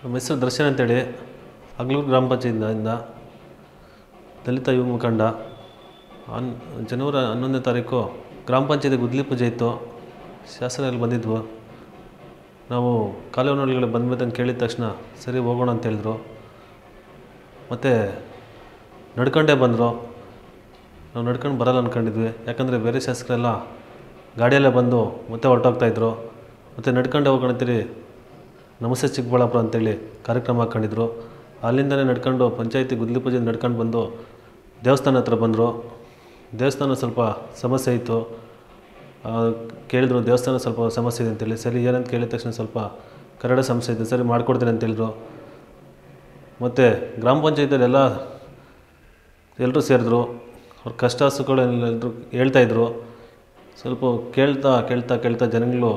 ನಮ್ಮ ಹೆಸರು ದರ್ಶನ್ ಅಂತೇಳಿ ಅಗ್ಲೂರು ಗ್ರಾಮ ಪಂಚಾಯತಿಂದ ದಲಿತ ಯುವ ಮುಖಂಡ. ಜನವರಿ 11ನೇ ತಾರೀಕು ಗ್ರಾಮ ಪಂಚಾಯತಿ ಗುದ್ದಲಿ ಪೂಜೆ ಇತ್ತು. ಶಾಸಕರಲ್ಲಿ ಬಂದಿದ್ವು. ನಾವು ಕಾಲುವೆ ಬಂದ್ಬೇಕಂತ ಕೇಳಿದ ತಕ್ಷಣ ಸರಿ ಹೋಗೋಣ ಅಂತ ಹೇಳಿದ್ರು. ಮತ್ತು ನಡ್ಕೊಂಡೇ ಬಂದರು. ನಾವು ನಡ್ಕೊಂಡು ಬರಲ್ಲ ಅಂದ್ಕೊಂಡಿದ್ವಿ, ಯಾಕಂದರೆ ಬೇರೆ ಶಾಸಕರೆಲ್ಲ ಗಾಡಿಯಲ್ಲೇ ಬಂದು ಮತ್ತೆ ಹೊರಟೋಗ್ತಾಯಿದ್ರು. ಮತ್ತು ನಡ್ಕೊಂಡೇ ಹೋಗೋಣ ಅಂತೇಳಿ ನಮಸ್ತೆ ಚಿಕ್ಕಬಳ್ಳಾಪುರ ಅಂತೇಳಿ ಕಾರ್ಯಕ್ರಮ ಹಾಕ್ಕೊಂಡಿದ್ರು. ಅಲ್ಲಿಂದಲೇ ನಡ್ಕೊಂಡು ಪಂಚಾಯತಿ ಗುದ್ದಲಿ ಪೂಜೆ ನಡ್ಕೊಂಡು ಬಂದು ದೇವಸ್ಥಾನ ಹತ್ರ ಬಂದರು. ದೇವಸ್ಥಾನ ಸ್ವಲ್ಪ ಸಮಸ್ಯೆ ಇತ್ತು. ಕೇಳಿದ್ರು ದೇವಸ್ಥಾನ ಸ್ವಲ್ಪ ಸಮಸ್ಯೆ ಇದೆ ಅಂತೇಳಿ. ಸರಿ ಏನಂತ ಕೇಳಿದ ತಕ್ಷಣ ಸ್ವಲ್ಪ ಕರಡ ಸಮಸ್ಯೆ ಇದೆ, ಸರಿ ಮಾಡಿಕೊಡ್ತೀನಿ ಅಂತೇಳಿದ್ರು. ಮತ್ತು ಗ್ರಾಮ ಪಂಚಾಯತಿಯಲ್ಲಿ ಎಲ್ಲರೂ ಸೇರಿದ್ರು. ಅವ್ರ ಕಷ್ಟ ಸುಖಗಳೆಲ್ಲರೂ ಹೇಳ್ತಾಯಿದ್ರು. ಸ್ವಲ್ಪ ಕೇಳ್ತಾ ಜನಗಳು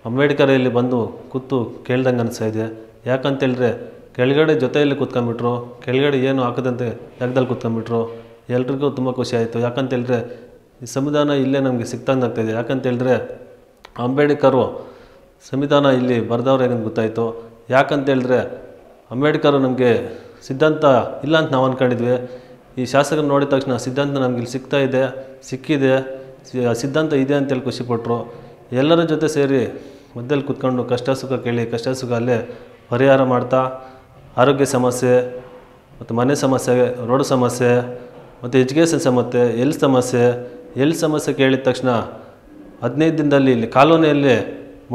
ಅಂಬೇಡ್ಕರ್ ಇಲ್ಲಿ ಬಂದು ಕೂತು ಕೇಳ್ದಂಗೆ ಅನಿಸ್ತಾಯಿದೆ. ಯಾಕಂತೇಳಿದ್ರೆ ಕೆಳಗಡೆ ಜೊತೆಯಲ್ಲಿ ಕೂತ್ಕೊಂಡ್ಬಿಟ್ರು, ಕೆಳಗಡೆ ಏನು ಹಾಕದಂತೆ ಜಾಗದಲ್ಲಿ ಕೂತ್ಕೊಂಡ್ಬಿಟ್ರು. ಎಲ್ರಿಗೂ ತುಂಬ ಖುಷಿ ಆಯಿತು. ಯಾಕಂತೇಳಿದ್ರೆ ಈ ಸಂವಿಧಾನ ಇಲ್ಲೇ ನಮಗೆ ಸಿಗ್ತಂಗೆ ಆಗ್ತಾಯಿದೆ. ಯಾಕಂತೇಳಿದ್ರೆ ಅಂಬೇಡ್ಕರು ಸಂವಿಧಾನ ಇಲ್ಲಿ ಬರೆದವ್ರು ಹೇಗಂತ ಗೊತ್ತಾಯಿತು. ಯಾಕಂತೇಳಿದ್ರೆ ಅಂಬೇಡ್ಕರು ನಮಗೆ ಸಿದ್ಧಾಂತ ಇಲ್ಲ ಅಂತ ನಾವು ಅಂದ್ಕೊಂಡಿದ್ವಿ. ಈ ಶಾಸಕರು ನೋಡಿದ ತಕ್ಷಣ ಸಿದ್ಧಾಂತ ನಮ್ಗೆ ಇಲ್ಲಿ ಸಿಕ್ಕಿದೆ, ಸಿದ್ಧಾಂತ ಇದೆ ಅಂತೇಳಿ ಖುಷಿಪಟ್ಟರು. ಎಲ್ಲರ ಜೊತೆ ಸೇರಿ ಮಧ್ಯದಲ್ಲಿ ಕೂತ್ಕೊಂಡು ಕಷ್ಟ ಸುಖ ಕೇಳಿ, ಕಷ್ಟ ಸುಖ ಅಲ್ಲೇ ಪರಿಹಾರ ಮಾಡ್ತಾ, ಆರೋಗ್ಯ ಸಮಸ್ಯೆ ಮತ್ತು ಮನೆ ಸಮಸ್ಯೆ, ರೋಡ್ ಸಮಸ್ಯೆ ಮತ್ತು ಎಜುಕೇಷನ್ ಸಮಸ್ಯೆ, ಹೆಲ್ತ್ ಸಮಸ್ಯೆ ಕೇಳಿದ ತಕ್ಷಣ 15 ದಿನದಲ್ಲಿ ಇಲ್ಲಿ ಕಾಲೋನಿಯಲ್ಲಿ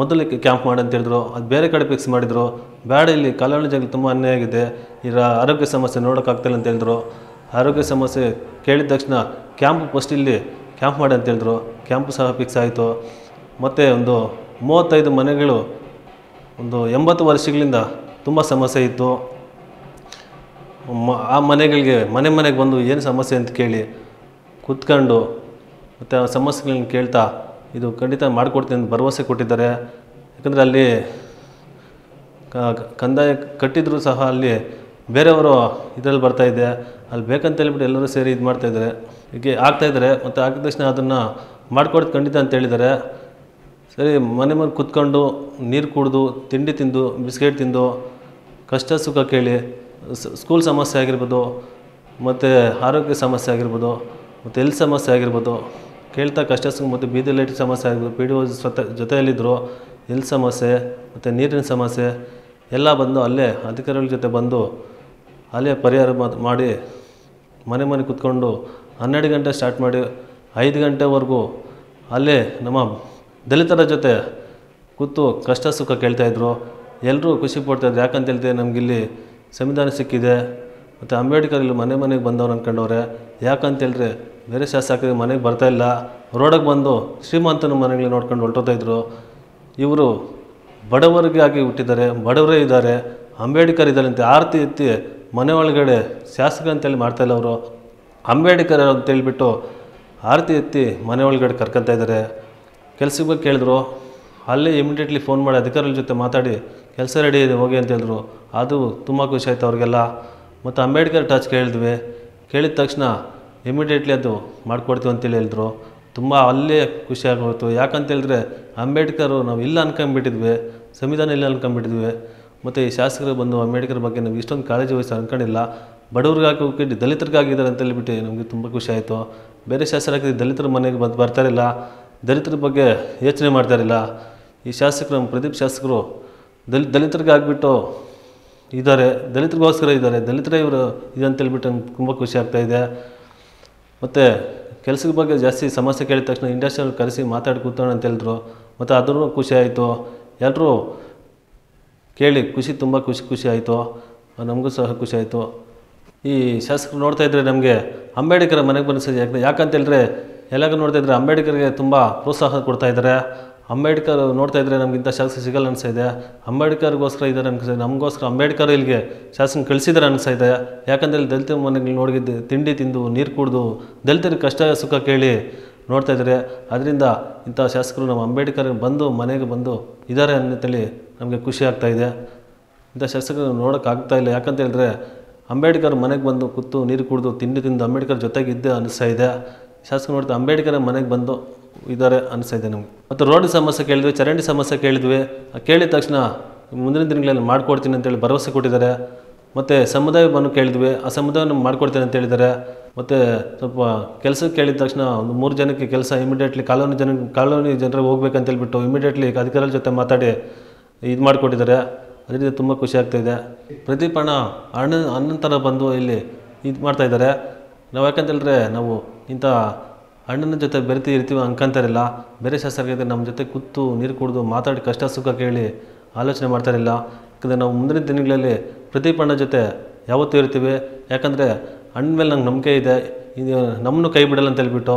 ಮೊದಲು ಕ್ಯಾಂಪ್ ಮಾಡಿ ಅಂತ ಹೇಳಿದ್ರು. ಅದು ಬೇರೆ ಕಡೆ ಫಿಕ್ಸ್ ಮಾಡಿದರು. ಬೇಡ, ಇಲ್ಲಿ ಕಾಲೋನಿ ಜಾಗ ತುಂಬ ಅನ್ಯಾಯ ಆಗಿದೆ, ಆರೋಗ್ಯ ಸಮಸ್ಯೆ ನೋಡೋಕ್ಕಾಗ್ತಿಲ್ಲ ಅಂತ ಹೇಳಿದ್ರು. ಆರೋಗ್ಯ ಸಮಸ್ಯೆ ಕೇಳಿದ ತಕ್ಷಣ ಫಸ್ಟ್ ಇಲ್ಲಿ ಕ್ಯಾಂಪ್ ಮಾಡಿ ಅಂತ ಹೇಳಿದ್ರು. ಕ್ಯಾಂಪು ಸಹ ಫಿಕ್ಸ್ ಆಯಿತು. ಮತ್ತು ಒಂದು 35 ಮನೆಗಳು ಒಂದು 80 ವರ್ಷಗಳಿಂದ ತುಂಬ ಸಮಸ್ಯೆ ಇತ್ತು. ಆ ಮನೆಗಳಿಗೆ ಮನೆಗೆ ಬಂದು ಏನು ಸಮಸ್ಯೆ ಅಂತ ಕೇಳಿ ಕೂತ್ಕೊಂಡು ಮತ್ತು ಆ ಸಮಸ್ಯೆಗಳನ್ನ ಕೇಳ್ತಾ ಇದು ಖಂಡಿತ ಮಾಡಿಕೊಡ್ತೀನಿ ಅಂತ ಭರವಸೆ ಕೊಟ್ಟಿದ್ದಾರೆ. ಯಾಕಂದರೆ ಅಲ್ಲಿ ಕಂದಾಯ ಕಟ್ಟಿದ್ರು ಸಹ ಅಲ್ಲಿ ಬೇರೆಯವರು ಇದರಲ್ಲಿ ಬರ್ತಾಯಿದೆ. ಅಲ್ಲಿ ಬೇಕಂತ ಹೇಳ್ಬಿಟ್ಟು ಎಲ್ಲರೂ ಸೇರಿ ಇದು ಮಾಡ್ತಾಯಿದ್ದಾರೆ, ಹೀಗೆ ಆಗ್ತಾಯಿದ್ದಾರೆ. ಮತ್ತು ಆಗಿದ ತಕ್ಷಣ ಅದನ್ನು ಮಾಡಿಕೊಡ್ದು ಖಂಡಿತ ಅಂತ ಹೇಳಿದ್ದಾರೆ. ಸರಿ, ಮನೆ ಕೂತ್ಕೊಂಡು ನೀರು ಕುಡಿದು, ತಿಂಡಿ ತಿಂದು, ಬಿಸ್ಕೆಟ್ ತಿಂದು, ಕಷ್ಟ ಸುಖ ಕೇಳಿ, ಸ್ಕೂಲ್ ಸಮಸ್ಯೆ ಆಗಿರ್ಬೋದು, ಮತ್ತು ಆರೋಗ್ಯ ಸಮಸ್ಯೆ ಆಗಿರ್ಬೋದು, ಮತ್ತು ಹೆಲ್ತ್ ಸಮಸ್ಯೆ ಆಗಿರ್ಬೋದು ಕೇಳ್ತಾ ಕಷ್ಟ ಸುಖ, ಮತ್ತು ಬೀದಿ ಲೈಟ್ ಸಮಸ್ಯೆ ಆಗಿರ್ಬೋದು, PDO ಜೊತೆಯಲ್ಲಿದ್ದರು. ಹೆಲ್ತ್ ಸಮಸ್ಯೆ ಮತ್ತು ನೀರಿನ ಸಮಸ್ಯೆ ಎಲ್ಲ ಬಂದು ಅಲ್ಲೇ ಅಧಿಕಾರಿಗಳ ಜೊತೆ ಬಂದು ಅಲ್ಲೇ ಪರಿಹಾರ ಮಾಡಿ ಮನೆ ಕೂತ್ಕೊಂಡು 12 ಗಂಟೆ ಸ್ಟಾರ್ಟ್ ಮಾಡಿ 5 ಗಂಟೆವರೆಗೂ ಅಲ್ಲೇ ನಮ್ಮ ದಲಿತರ ಜೊತೆ ಕೂತು ಕಷ್ಟ ಸುಖ ಕೇಳ್ತಾಯಿದ್ರು. ಎಲ್ಲರೂ ಖುಷಿ ಪಡ್ತಾಯಿದ್ರು. ಯಾಕಂತೇಳಿದ್ರೆ ನಮಗಿಲ್ಲಿ ಸಂವಿಧಾನ ಸಿಕ್ಕಿದೆ, ಮತ್ತು ಅಂಬೇಡ್ಕರ್ ಇಲ್ಲಿ ಮನೆಗೆ ಬಂದವ್ರು ಅಂದ್ಕೊಂಡವ್ರೆ. ಯಾಕಂತೇಳಿದ್ರೆ ಬೇರೆ ಶಾಸಕರಿಗೆ ಮನೆಗೆ ಬರ್ತಾಯಿಲ್ಲ, ರೋಡಿಗೆ ಬಂದು ಶ್ರೀಮಂತನ ಮನೆಗಳಿಗೆ ನೋಡ್ಕೊಂಡು ಹೊರಟೋಗ್ತಾಯಿದ್ರು. ಇವರು ಬಡವರಿಗಾಗಿ ಹುಟ್ಟಿದ್ದಾರೆ, ಬಡವರೇ ಇದ್ದಾರೆ, ಅಂಬೇಡ್ಕರ್ ಇದ್ದಾರೆ ಅಂತ ಆರತಿ ಎತ್ತಿ ಮನೆ ಒಳಗಡೆ ಶಾಸಕ ಅಂತೇಳಿ ಮಾಡ್ತಾಯಿಲ್ಲ. ಅವರು ಅಂಬೇಡ್ಕರ್ ಅಂತೇಳ್ಬಿಟ್ಟು ಆರತಿ ಎತ್ತಿ ಮನೆ ಒಳಗಡೆ ಕರ್ಕೊತಾ ಇದ್ದಾರೆ. ಕೆಲ್ಸಕ್ಕೆ ಬಗ್ಗೆ ಕೇಳಿದ್ರು, ಅಲ್ಲೇ ಇಮಿಡಿಯೇಟ್ಲಿ ಫೋನ್ ಮಾಡಿ ಅಧಿಕಾರಿಗಳ ಜೊತೆ ಮಾತಾಡಿ ಕೆಲಸ ರೆಡಿ ಇದೆ ಹೋಗಿ ಅಂತ ಹೇಳಿದ್ರು. ಅದು ತುಂಬ ಖುಷಿ ಆಯಿತು ಅವ್ರಿಗೆಲ್ಲ. ಮತ್ತು ಅಂಬೇಡ್ಕರ್ ಟಚ್ ಕೇಳಿದ ತಕ್ಷಣ ಇಮಿಡಿಯೇಟ್ಲಿ ಅದು ಮಾಡಿಕೊಡ್ತೀವಿ ಅಂತೇಳಿ ಹೇಳಿದ್ರು. ತುಂಬ ಅಲ್ಲೇ ಖುಷಿ ಆಗೋಯ್ತು. ಯಾಕಂತೇಳಿದ್ರೆ ಅಂಬೇಡ್ಕರು ನಾವು ಇಲ್ಲ ಅಂದ್ಕೊಂಡ್ಬಿಟ್ಟಿದ್ವಿ, ಸಂವಿಧಾನ ಇಲ್ಲ ಅಂದ್ಕೊಂಡ್ಬಿಟ್ಟಿದ್ವಿ. ಮತ್ತು ಈ ಶಾಸಕರು ಬಂದು ಅಂಬೇಡ್ಕರ್ ಬಗ್ಗೆ ನಮ್ಗೆ ಇಷ್ಟೊಂದು ಕಾಳಜಿ ವಹಿಸಿ ಅಂದ್ಕೊಂಡಿಲ್ಲ. ಬಡವ್ರಿಗಾಗಿ ಹೋಗಿ ದಲಿತರಿಗಾಗಿದ್ದಾರೆ ಅಂತ ಹೇಳ್ಬಿಟ್ಟು ನಮಗೆ ತುಂಬ ಖುಷಿ ಆಯಿತು. ಬೇರೆ ಶಾಸಕರಾಗಿ ದಲಿತರ ಮನೆಗೆ ಬರ್ತಾರಿಲ್ಲ, ದಲಿತರ ಬಗ್ಗೆ ಯೋಚನೆ ಮಾಡ್ತಾರಿಲ್ಲ. ಈ ಶಾಸಕರು, ನಮ್ಮ ಪ್ರದೀಪ್ ಶಾಸಕರು ದಲಿತರಿಗೆ ಆಗಿಬಿಟ್ಟು ಇದ್ದಾರೆ, ದಲಿತರಿಗೋಸ್ಕರ ಇದ್ದಾರೆ, ದಲಿತರೇ ಇವರು ಇದೆ ಅಂತೇಳ್ಬಿಟ್ಟು ನಮ್ಗೆ ತುಂಬ ಖುಷಿ ಆಗ್ತಾಯಿದೆ. ಮತ್ತು ಕೆಲಸದ ಬಗ್ಗೆ ಜಾಸ್ತಿ ಸಮಸ್ಯೆ ಕೇಳಿದ ತಕ್ಷಣ ಇಂಡಸ್ಟ್ರಿಯಲ್ಲಿ ಕರೆಸಿ ಮಾತಾಡಿ ಕೂತೋಣ ಅಂತ ಹೇಳಿದ್ರು. ಮತ್ತು ಅದೂ ಖುಷಿ ಆಯಿತು. ಎಲ್ಲರೂ ಕೇಳಿ ತುಂಬ ಖುಷಿ ಆಯಿತು. ನಮಗೂ ಸಹ ಖುಷಿ ಆಯಿತು. ಈ ಶಾಸಕರು ನೋಡ್ತಾಯಿದ್ರೆ ನಮಗೆ ಅಂಬೇಡ್ಕರ್ ಮನೆಗೆ ಬಂದು ಯಾಕಂತೇಳಿದ್ರೆ ಎಲ್ಲರೂ ನೋಡ್ತಾಯಿದ್ರೆ ಅಂಬೇಡ್ಕರ್ಗೆ ತುಂಬ ಪ್ರೋತ್ಸಾಹ ಕೊಡ್ತಾಯಿದ್ದಾರೆ. ಅಂಬೇಡ್ಕರ್ ನೋಡ್ತಾಯಿದ್ರೆ ನಮಗಿಂತ ಶಾಸಕ ಸಿಗಲ್ಲ ಅನಿಸ್ತಾಯಿದೆ. ಅಂಬೇಡ್ಕರ್ಗೋಸ್ಕರ ಇದ್ದಾರೆ ಅನ್ಸಿದೆ, ನಮಗೋಸ್ಕರ ಅಂಬೇಡ್ಕರ್ ಇಲ್ಲಿಗೆ ಶಾಸನ ಕಳಿಸಿದ್ದಾರೆ ಅನಿಸ್ತಾಯಿದೆ. ಯಾಕಂತೇಳಿ ದಲಿತ ಮನೆಗಳು ನೋಡಿದ್ದು ತಿಂಡಿ ತಿಂದು, ನೀರು ಕುಡಿದು, ದಲಿತರಿಗೆ ಕಷ್ಟ ಸುಖ ಕೇಳಿ ನೋಡ್ತಾಯಿದ್ದಾರೆ. ಅದರಿಂದ ಇಂಥ ಶಾಸಕರು ನಮ್ಮ ಅಂಬೇಡ್ಕರ್ ಮನೆಗೆ ಬಂದು ಇದ್ದಾರೆ ಅಂತೇಳಿ ನಮಗೆ ಖುಷಿ ಆಗ್ತಾಯಿದೆ. ಇಂಥ ಶಾಸಕರು ನೋಡೋಕ್ಕಾಗ್ತಾಯಿಲ್ಲ. ಯಾಕಂತೇಳಿದ್ರೆ ಅಂಬೇಡ್ಕರ್ ಮನೆಗೆ ಬಂದು ಕೂತು ನೀರು ಕುಡಿದು ತಿಂಡಿ ತಿಂದು ಅಂಬೇಡ್ಕರ್ ಜೊತೆಗಿದ್ದೆ ಅನಿಸ್ತಾಯಿದೆ. ಶಾಸಕರು ನೋಡ್ತಾ ಅಂಬೇಡ್ಕರ್ ಮನೆಗೆ ಬಂದು ಇದ್ದಾರೆ ಅನಿಸ್ತಾಯಿದೆ ನಮಗೆ. ಮತ್ತು ರೋಡ್ ಸಮಸ್ಯೆ ಕೇಳಿದ್ವಿ, ಚರಂಡಿ ಸಮಸ್ಯೆ ಕೇಳಿದ್ವಿ. ಕೇಳಿದ ತಕ್ಷಣ ಮುಂದಿನ ದಿನಗಳಲ್ಲಿ ಮಾಡಿಕೊಡ್ತೀನಿ ಅಂತೇಳಿ ಭರವಸೆ ಕೊಟ್ಟಿದ್ದಾರೆ. ಮತ್ತು ಸಮುದಾಯ ಭವನ ಕೇಳಿದ್ವಿ, ಆ ಸಮುದಾಯವನ್ನು ಮಾಡಿಕೊಡ್ತೀನಿ ಅಂತ ಹೇಳಿದ್ದಾರೆ. ಮತ್ತು ಸ್ವಲ್ಪ ಕೆಲಸಕ್ಕೆ ಕೇಳಿದ ತಕ್ಷಣ ಒಂದು 3 ಜನಕ್ಕೆ ಕೆಲಸ ಇಮಿಡಿಯೇಟ್ಲಿ ಕಾಲೋನಿ ಜನರಿಗೆ ಹೋಗ್ಬೇಕಂತ ಹೇಳ್ಬಿಟ್ಟು ಇಮಿಡಿಯೇಟ್ಲಿ ಅಧಿಕಾರಿಗಳ ಜೊತೆ ಮಾತಾಡಿ ಇದು ಮಾಡಿಕೊಟ್ಟಿದ್ದಾರೆ. ಅದರಿಂದ ತುಂಬ ಖುಷಿ ಆಗ್ತಾಯಿದೆ. ಪ್ರದೀಪ್ ಅಣ್ಣ ಅಣ್ಣನ ಥರ ಬಂದು ಇಲ್ಲಿ ಇದು ಮಾಡ್ತಾಯಿದ್ದಾರೆ. ನಾವು ಯಾಕಂತೇಳಿದ್ರೆ ನಾವು ಇಂಥ ಅಣ್ಣನ ಜೊತೆ ಬೆರೆತು ಇರ್ತೀವಿ ಅನ್ಕೊಂತಾರಿಲ್ಲ. ಬೇರೆ ಶಾಸಕರಿಗೆ ನಮ್ಮ ಜೊತೆ ಕೂತು ನೀರು ಕುಡಿದು ಮಾತಾಡಿ ಕಷ್ಟ ಸುಖ ಕೇಳಿ ಆಲೋಚನೆ ಮಾಡ್ತಾರಿಲ್ಲ. ಯಾಕಂದರೆ ನಾವು ಮುಂದಿನ ದಿನಗಳಲ್ಲಿ ಪ್ರದೀಪ್ ಅಣ್ಣ ಜೊತೆ ಯಾವತ್ತೂ ಇರ್ತೀವಿ. ಯಾಕಂದರೆ ಅಣ್ಣ ಮೇಲೆ ನಂಗೆ ನಂಬಿಕೆ ಇದೆ, ಇದು ನಮ್ಮನ್ನು ಕೈ ಬಿಡಲ್ಲ ಅಂತ ಹೇಳ್ಬಿಟ್ಟು.